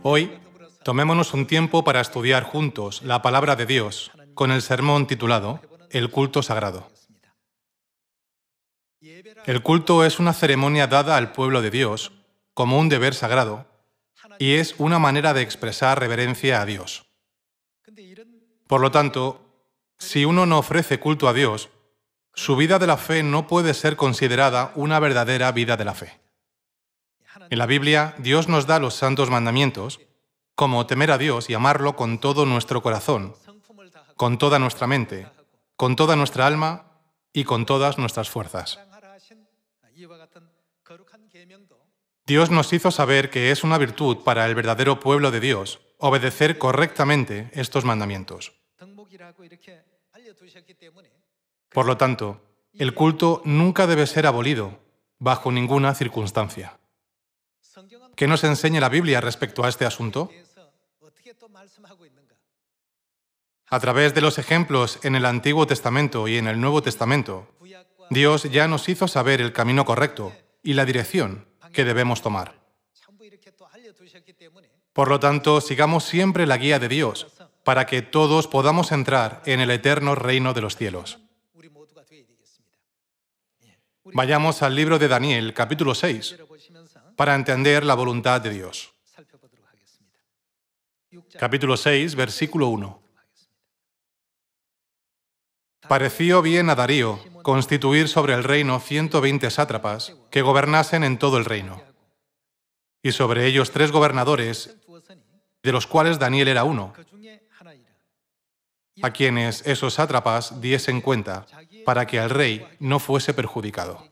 Hoy, tomémonos un tiempo para estudiar juntos la palabra de Dios con el sermón titulado El culto sagrado. El culto es una ceremonia dada al pueblo de Dios como un deber sagrado y es una manera de expresar reverencia a Dios. Por lo tanto, si uno no ofrece culto a Dios, su vida de la fe no puede ser considerada una verdadera vida de la fe. En la Biblia, Dios nos da los santos mandamientos, como temer a Dios y amarlo con todo nuestro corazón, con toda nuestra mente, con toda nuestra alma y con todas nuestras fuerzas. Dios nos hizo saber que es una virtud para el verdadero pueblo de Dios obedecer correctamente estos mandamientos. Por lo tanto, el culto nunca debe ser abolido, bajo ninguna circunstancia. ¿Qué nos enseña la Biblia respecto a este asunto? A través de los ejemplos en el Antiguo Testamento y en el Nuevo Testamento, Dios ya nos hizo saber el camino correcto y la dirección que debemos tomar. Por lo tanto, sigamos siempre la guía de Dios para que todos podamos entrar en el eterno reino de los cielos. Vayamos al libro de Daniel, capítulo 6, para entender la voluntad de Dios. Capítulo 6, versículo 1. Pareció bien a Darío constituir sobre el reino 120 sátrapas que gobernasen en todo el reino, y sobre ellos 3 gobernadores, de los cuales Daniel era uno, a quienes esos sátrapas diesen cuenta, para que al rey no fuese perjudicado.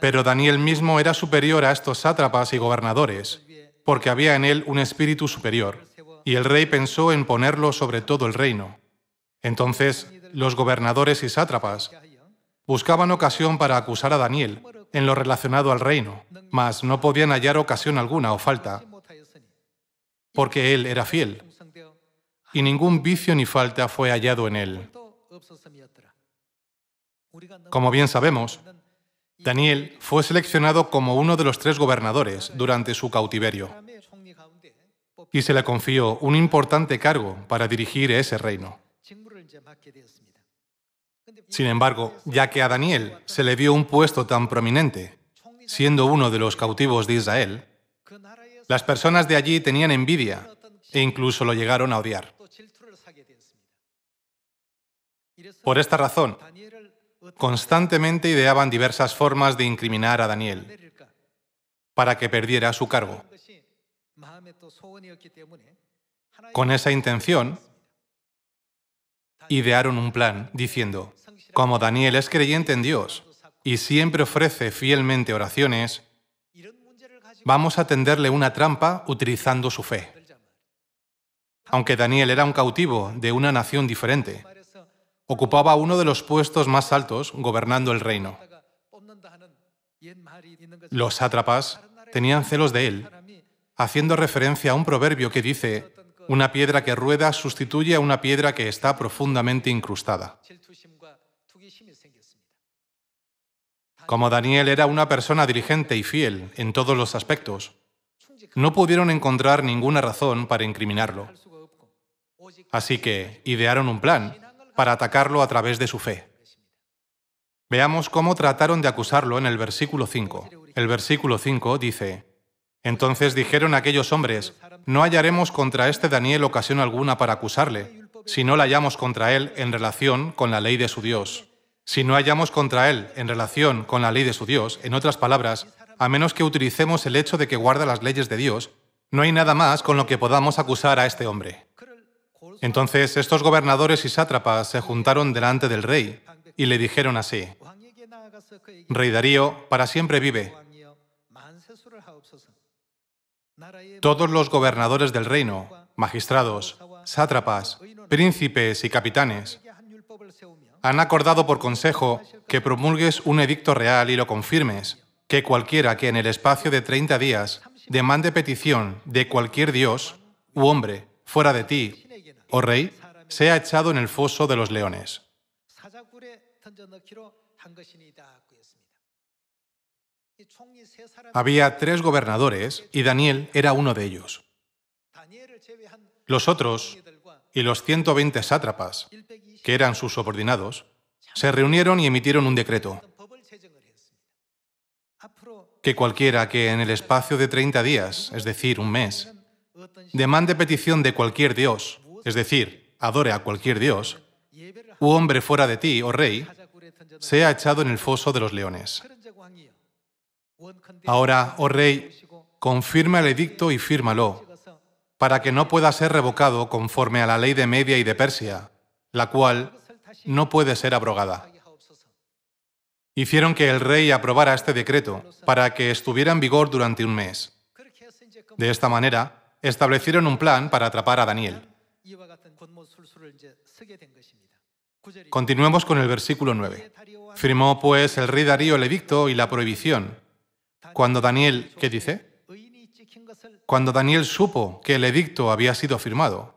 Pero Daniel mismo era superior a estos sátrapas y gobernadores, porque había en él un espíritu superior, y el rey pensó en ponerlo sobre todo el reino. Entonces, los gobernadores y sátrapas buscaban ocasión para acusar a Daniel en lo relacionado al reino, mas no podían hallar ocasión alguna o falta, porque él era fiel, y ningún vicio ni falta fue hallado en él. Como bien sabemos, Daniel fue seleccionado como uno de los 3 gobernadores durante su cautiverio, y se le confió un importante cargo para dirigir ese reino. Sin embargo, ya que a Daniel se le dio un puesto tan prominente, siendo uno de los cautivos de Israel, las personas de allí tenían envidia e incluso lo llegaron a odiar. Por esta razón, constantemente ideaban diversas formas de incriminar a Daniel para que perdiera su cargo. Con esa intención, idearon un plan diciendo: como Daniel es creyente en Dios y siempre ofrece fielmente oraciones, vamos a tenderle una trampa utilizando su fe. Aunque Daniel era un cautivo de una nación diferente, ocupaba uno de los puestos más altos gobernando el reino. Los sátrapas tenían celos de él, haciendo referencia a un proverbio que dice: una piedra que rueda sustituye a una piedra que está profundamente incrustada. Como Daniel era una persona diligente y fiel en todos los aspectos, no pudieron encontrar ninguna razón para incriminarlo. Así que idearon un plan para atacarlo a través de su fe. Veamos cómo trataron de acusarlo en el versículo 5. El versículo 5 dice: entonces dijeron aquellos hombres: no hallaremos contra este Daniel ocasión alguna para acusarle, si no la hallamos contra él en relación con la ley de su Dios. Si no hallamos contra él en relación con la ley de su Dios, en otras palabras, a menos que utilicemos el hecho de que guarda las leyes de Dios, no hay nada más con lo que podamos acusar a este hombre. Entonces estos gobernadores y sátrapas se juntaron delante del rey y le dijeron así: Rey Darío, para siempre vive. Todos los gobernadores del reino, magistrados, sátrapas, príncipes y capitanes, han acordado por consejo que promulgues un edicto real y lo confirmes, que cualquiera que en el espacio de 30 días demande petición de cualquier dios u hombre fuera de ti, oh rey, sea echado en el foso de los leones. Había 3 gobernadores y Daniel era uno de ellos. Los otros y los 120 sátrapas, que eran sus subordinados, se reunieron y emitieron un decreto que cualquiera que en el espacio de 30 días, es decir, un mes, demande petición de cualquier dios, es decir, adore a cualquier dios, u hombre fuera de ti, oh rey, sea echado en el foso de los leones. Ahora, oh rey, confirma el edicto y fírmalo, para que no pueda ser revocado conforme a la ley de Media y de Persia, la cual no puede ser abrogada. Hicieron que el rey aprobara este decreto para que estuviera en vigor durante un mes. De esta manera, establecieron un plan para atrapar a Daniel. Continuemos con el versículo 9. Firmó, pues, el rey Darío el edicto y la prohibición. Cuando Daniel, ¿qué dice? Cuando Daniel supo que el edicto había sido firmado.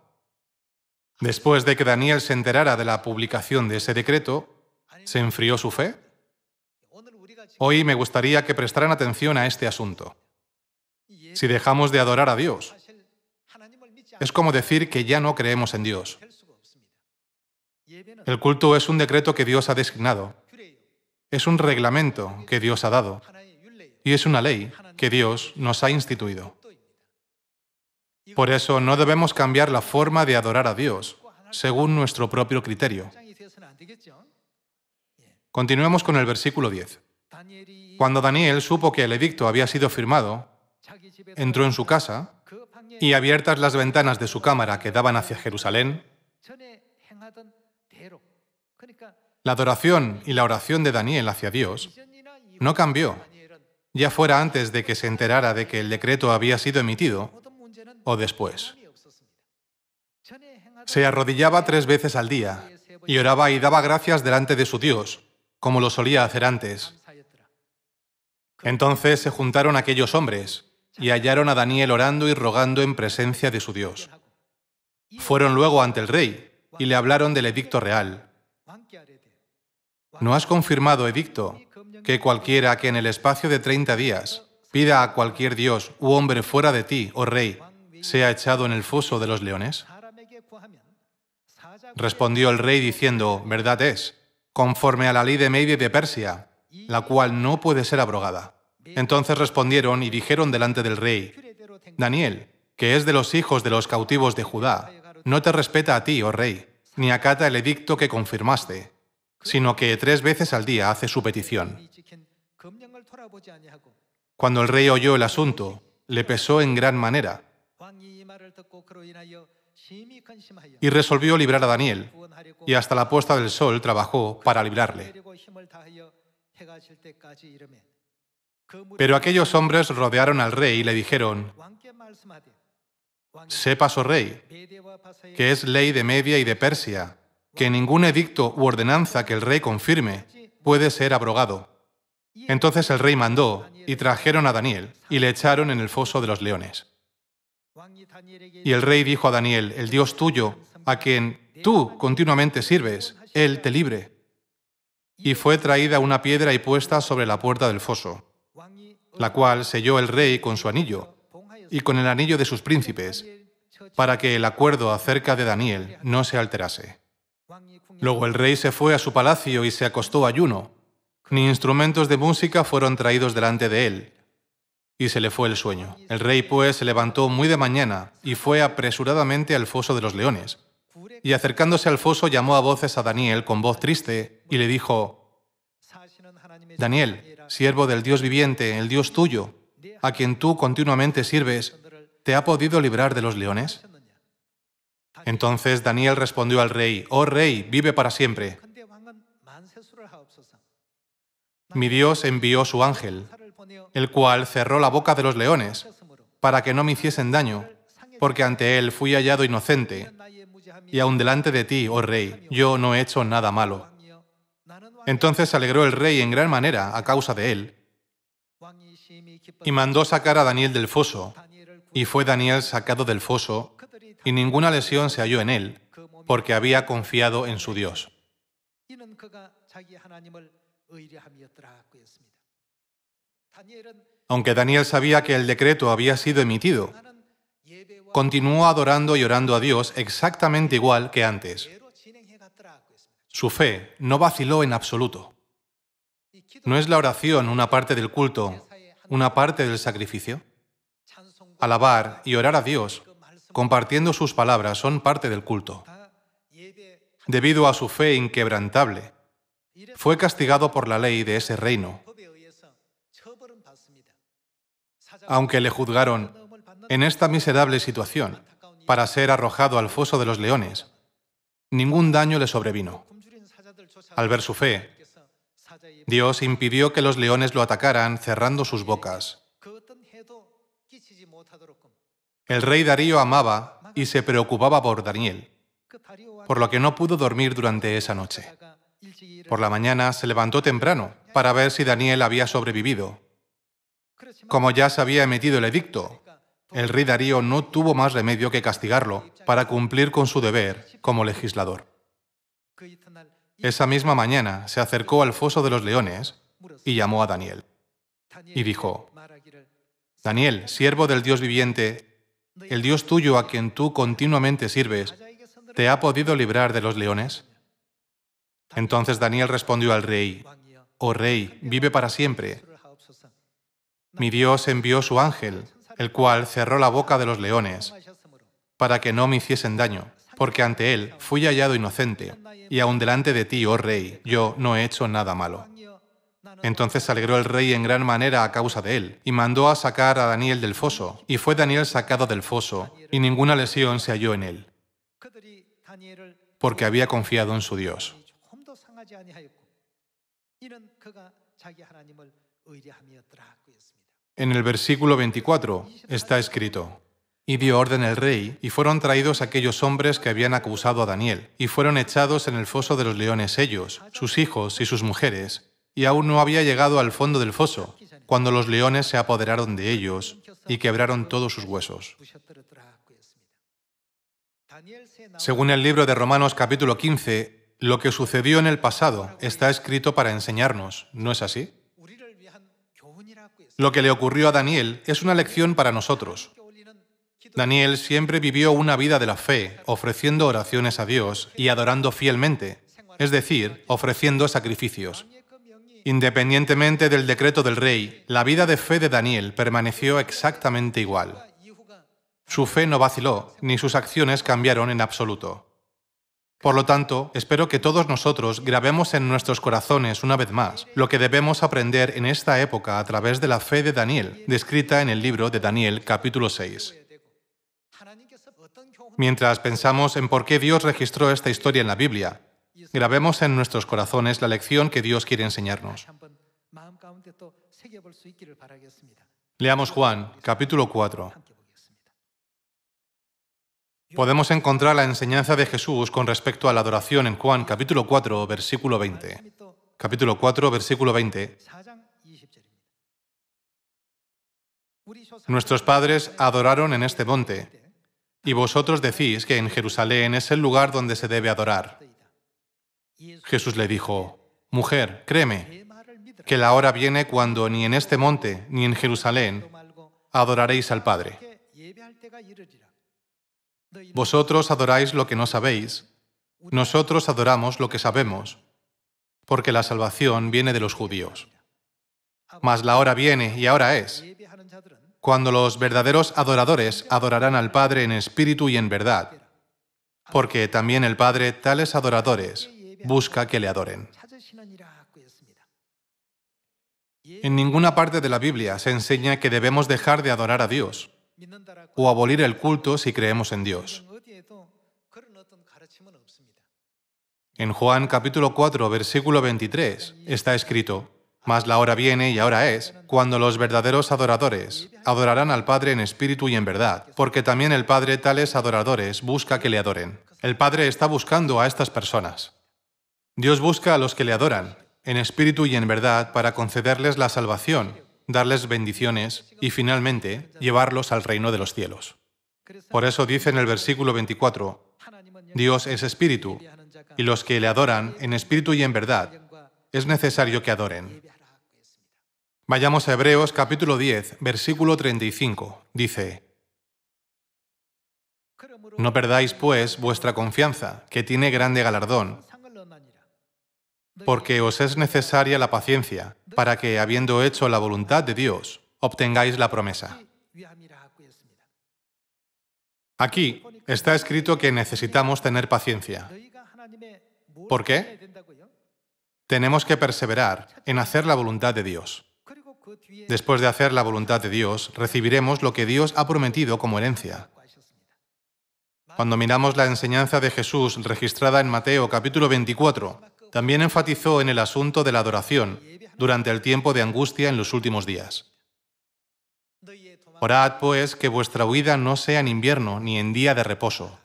Después de que Daniel se enterara de la publicación de ese decreto, ¿se enfrió su fe? Hoy me gustaría que prestaran atención a este asunto. Si dejamos de adorar a Dios, es como decir que ya no creemos en Dios. El culto es un decreto que Dios ha designado, es un reglamento que Dios ha dado y es una ley que Dios nos ha instituido. Por eso no debemos cambiar la forma de adorar a Dios según nuestro propio criterio. Continuemos con el versículo 10. Cuando Daniel supo que el edicto había sido firmado, entró en su casa y, abiertas las ventanas de su cámara que daban hacia Jerusalén, la adoración y la oración de Daniel hacia Dios no cambió, ya fuera antes de que se enterara de que el decreto había sido emitido o después. Se arrodillaba 3 veces al día y oraba y daba gracias delante de su Dios, como lo solía hacer antes. Entonces se juntaron aquellos hombres y hallaron a Daniel orando y rogando en presencia de su Dios. Fueron luego ante el rey y le hablaron del edicto real. ¿No has confirmado, edicto, que cualquiera que en el espacio de 30 días pida a cualquier dios u hombre fuera de ti, oh rey, sea echado en el foso de los leones? Respondió el rey diciendo, verdad es, conforme a la ley de Media y de Persia, la cual no puede ser abrogada. Entonces respondieron y dijeron delante del rey, Daniel, que es de los hijos de los cautivos de Judá, no te respeta a ti, oh rey, ni acata el edicto que confirmaste, sino que 3 veces al día hace su petición. Cuando el rey oyó el asunto, le pesó en gran manera y resolvió librar a Daniel, y hasta la puesta del sol trabajó para librarle. Pero aquellos hombres rodearon al rey y le dijeron, sepas, oh rey, que es ley de Media y de Persia, que ningún edicto u ordenanza que el rey confirme puede ser abrogado. Entonces el rey mandó, y trajeron a Daniel, y le echaron en el foso de los leones. Y el rey dijo a Daniel, el Dios tuyo, a quien tú continuamente sirves, Él te libre. Y fue traída una piedra y puesta sobre la puerta del foso, la cual selló el rey con su anillo y con el anillo de sus príncipes, para que el acuerdo acerca de Daniel no se alterase. Luego el rey se fue a su palacio y se acostó ayuno, ni instrumentos de música fueron traídos delante de él, y se le fue el sueño. El rey, pues, se levantó muy de mañana y fue apresuradamente al foso de los leones. Y acercándose al foso llamó a voces a Daniel con voz triste y le dijo, Daniel, siervo del Dios viviente, el Dios tuyo, a quien tú continuamente sirves, ¿te ha podido librar de los leones? Entonces Daniel respondió al rey, oh rey, vive para siempre. Mi Dios envió su ángel, el cual cerró la boca de los leones, para que no me hiciesen daño, porque ante él fui hallado inocente, y aun delante de ti, oh rey, yo no he hecho nada malo. Entonces se alegró el rey en gran manera a causa de él, y mandó sacar a Daniel del foso, y fue Daniel sacado del foso, y ninguna lesión se halló en él, porque había confiado en su Dios. Aunque Daniel sabía que el decreto había sido emitido, continuó adorando y orando a Dios exactamente igual que antes. Su fe no vaciló en absoluto. ¿No es la oración una parte del culto, una parte del sacrificio? Alabar y orar a Dios, compartiendo sus palabras, son parte del culto. Debido a su fe inquebrantable, fue castigado por la ley de ese reino. Aunque le juzgaron en esta miserable situación para ser arrojado al foso de los leones, ningún daño le sobrevino. Al ver su fe, Dios impidió que los leones lo atacaran cerrando sus bocas. El rey Darío amaba y se preocupaba por Daniel, por lo que no pudo dormir durante esa noche. Por la mañana se levantó temprano para ver si Daniel había sobrevivido. Como ya se había emitido el edicto, el rey Darío no tuvo más remedio que castigarlo para cumplir con su deber como legislador. Esa misma mañana se acercó al foso de los leones y llamó a Daniel. Y dijo: Daniel, siervo del Dios viviente, el Dios tuyo a quien tú continuamente sirves, ¿te ha podido librar de los leones? Entonces Daniel respondió al rey: Oh rey, vive para siempre. Mi Dios envió su ángel, el cual cerró la boca de los leones, para que no me hiciesen daño, porque ante él fui hallado inocente, y aun delante de ti, oh rey, yo no he hecho nada malo. Entonces se alegró el rey en gran manera a causa de él, y mandó a sacar a Daniel del foso, y fue Daniel sacado del foso, y ninguna lesión se halló en él, porque había confiado en su Dios. En el versículo 24 está escrito: Y dio orden el rey, y fueron traídos aquellos hombres que habían acusado a Daniel, y fueron echados en el foso de los leones ellos, sus hijos y sus mujeres, y aún no había llegado al fondo del foso, cuando los leones se apoderaron de ellos y quebraron todos sus huesos. Según el libro de Romanos capítulo 15, lo que sucedió en el pasado está escrito para enseñarnos, ¿no es así? Lo que le ocurrió a Daniel es una lección para nosotros. Daniel siempre vivió una vida de la fe, ofreciendo oraciones a Dios y adorando fielmente, es decir, ofreciendo sacrificios. Independientemente del decreto del rey, la vida de fe de Daniel permaneció exactamente igual. Su fe no vaciló, ni sus acciones cambiaron en absoluto. Por lo tanto, espero que todos nosotros grabemos en nuestros corazones una vez más lo que debemos aprender en esta época a través de la fe de Daniel, descrita en el libro de Daniel capítulo 6. Mientras pensamos en por qué Dios registró esta historia en la Biblia, grabemos en nuestros corazones la lección que Dios quiere enseñarnos. Leamos Juan, capítulo 4. Podemos encontrar la enseñanza de Jesús con respecto a la adoración en Juan, capítulo 4, versículo 20. Capítulo 4, versículo 20. Nuestros padres adoraron en este monte, y vosotros decís que en Jerusalén es el lugar donde se debe adorar. Jesús le dijo: Mujer, créeme, que la hora viene cuando ni en este monte ni en Jerusalén adoraréis al Padre. Vosotros adoráis lo que no sabéis, nosotros adoramos lo que sabemos, porque la salvación viene de los judíos. Mas la hora viene, y ahora es, cuando los verdaderos adoradores adorarán al Padre en espíritu y en verdad, porque también el Padre tales adoradores busca que le adoren. En ninguna parte de la Biblia se enseña que debemos dejar de adorar a Dios o abolir el culto si creemos en Dios. En Juan capítulo 4, versículo 23, está escrito: Mas la hora viene, y ahora es, cuando los verdaderos adoradores adorarán al Padre en espíritu y en verdad, porque también el Padre tales adoradores busca que le adoren. El Padre está buscando a estas personas. Dios busca a los que le adoran, en espíritu y en verdad, para concederles la salvación, darles bendiciones y, finalmente, llevarlos al reino de los cielos. Por eso dice en el versículo 24, Dios es espíritu, y los que le adoran en espíritu y en verdad, es necesario que adoren. Vayamos a Hebreos capítulo 10, versículo 35. Dice: No perdáis, pues, vuestra confianza, que tiene grande galardón, porque os es necesaria la paciencia, para que, habiendo hecho la voluntad de Dios, obtengáis la promesa. Aquí está escrito que necesitamos tener paciencia. ¿Por qué? Tenemos que perseverar en hacer la voluntad de Dios. Después de hacer la voluntad de Dios, recibiremos lo que Dios ha prometido como herencia. Cuando miramos la enseñanza de Jesús registrada en Mateo capítulo 24, también enfatizó en el asunto de la adoración durante el tiempo de angustia en los últimos días. Orad, pues, que vuestra huida no sea en invierno ni en día de reposo.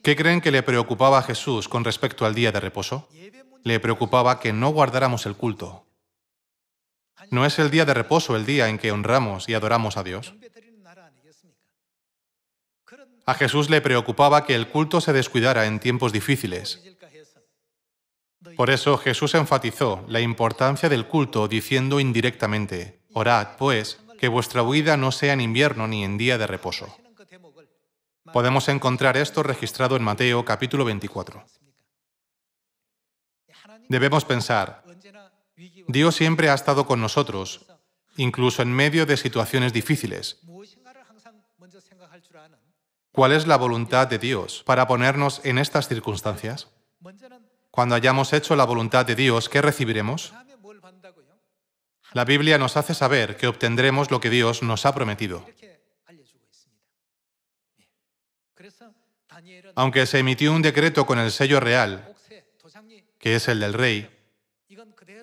¿Qué creen que le preocupaba a Jesús con respecto al día de reposo? Le preocupaba que no guardáramos el culto. ¿No es el día de reposo el día en que honramos y adoramos a Dios? A Jesús le preocupaba que el culto se descuidara en tiempos difíciles. Por eso Jesús enfatizó la importancia del culto diciendo indirectamente: Orad, pues, que vuestra huida no sea en invierno ni en día de reposo. Podemos encontrar esto registrado en Mateo capítulo 24. Debemos pensar: Dios siempre ha estado con nosotros, incluso en medio de situaciones difíciles. ¿Cuál es la voluntad de Dios para ponernos en estas circunstancias? Cuando hayamos hecho la voluntad de Dios, ¿qué recibiremos? La Biblia nos hace saber que obtendremos lo que Dios nos ha prometido. Aunque se emitió un decreto con el sello real, que es el del rey,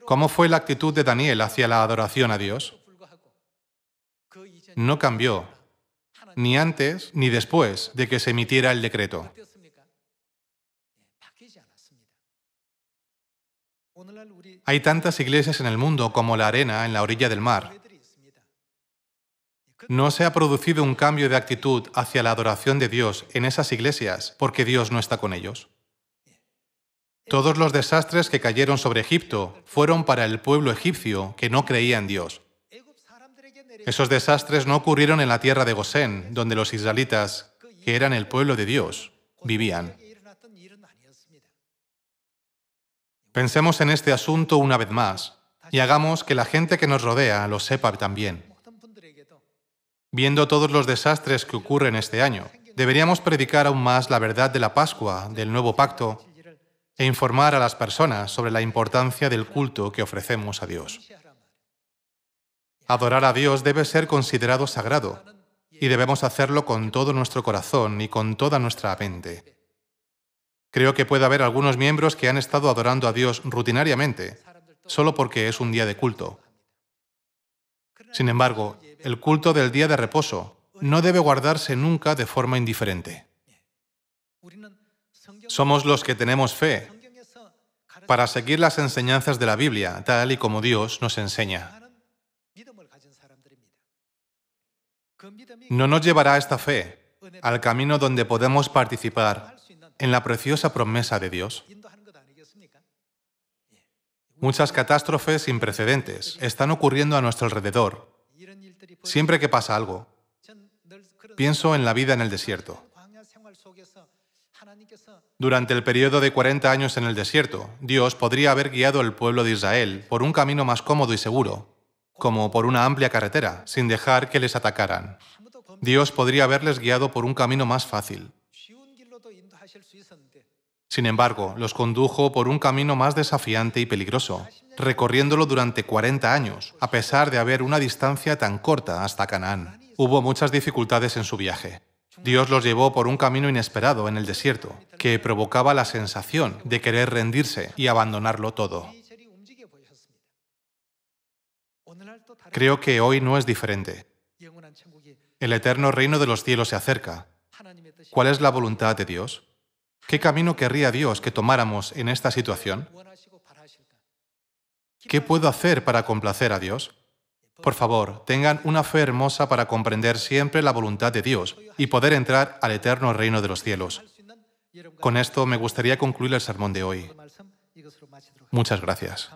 ¿cómo fue la actitud de Daniel hacia la adoración a Dios? No cambió, ni antes ni después de que se emitiera el decreto. Hay tantas iglesias en el mundo como la arena en la orilla del mar. No se ha producido un cambio de actitud hacia la adoración de Dios en esas iglesias porque Dios no está con ellos. Todos los desastres que cayeron sobre Egipto fueron para el pueblo egipcio que no creía en Dios. Esos desastres no ocurrieron en la tierra de Gosén, donde los israelitas, que eran el pueblo de Dios, vivían. Pensemos en este asunto una vez más y hagamos que la gente que nos rodea lo sepa también. Viendo todos los desastres que ocurren este año, deberíamos predicar aún más la verdad de la Pascua, del nuevo pacto, e informar a las personas sobre la importancia del culto que ofrecemos a Dios. Adorar a Dios debe ser considerado sagrado y debemos hacerlo con todo nuestro corazón y con toda nuestra mente. Creo que puede haber algunos miembros que han estado adorando a Dios rutinariamente, solo porque es un día de culto. Sin embargo, el culto del día de reposo no debe guardarse nunca de forma indiferente. Somos los que tenemos fe para seguir las enseñanzas de la Biblia, tal y como Dios nos enseña. ¿No nos llevará esta fe al camino donde podemos participar en la preciosa promesa de Dios? Muchas catástrofes sin precedentes están ocurriendo a nuestro alrededor. Siempre que pasa algo, pienso en la vida en el desierto. Durante el periodo de 40 años en el desierto, Dios podría haber guiado al pueblo de Israel por un camino más cómodo y seguro, como por una amplia carretera, sin dejar que les atacaran. Dios podría haberles guiado por un camino más fácil. Sin embargo, los condujo por un camino más desafiante y peligroso, recorriéndolo durante 40 años, a pesar de haber una distancia tan corta hasta Canaán. Hubo muchas dificultades en su viaje. Dios los llevó por un camino inesperado en el desierto, que provocaba la sensación de querer rendirse y abandonarlo todo. Creo que hoy no es diferente. El eterno reino de los cielos se acerca. ¿Cuál es la voluntad de Dios? ¿Qué camino querría Dios que tomáramos en esta situación? ¿Qué puedo hacer para complacer a Dios? Por favor, tengan una fe hermosa para comprender siempre la voluntad de Dios y poder entrar al eterno reino de los cielos. Con esto me gustaría concluir el sermón de hoy. Muchas gracias.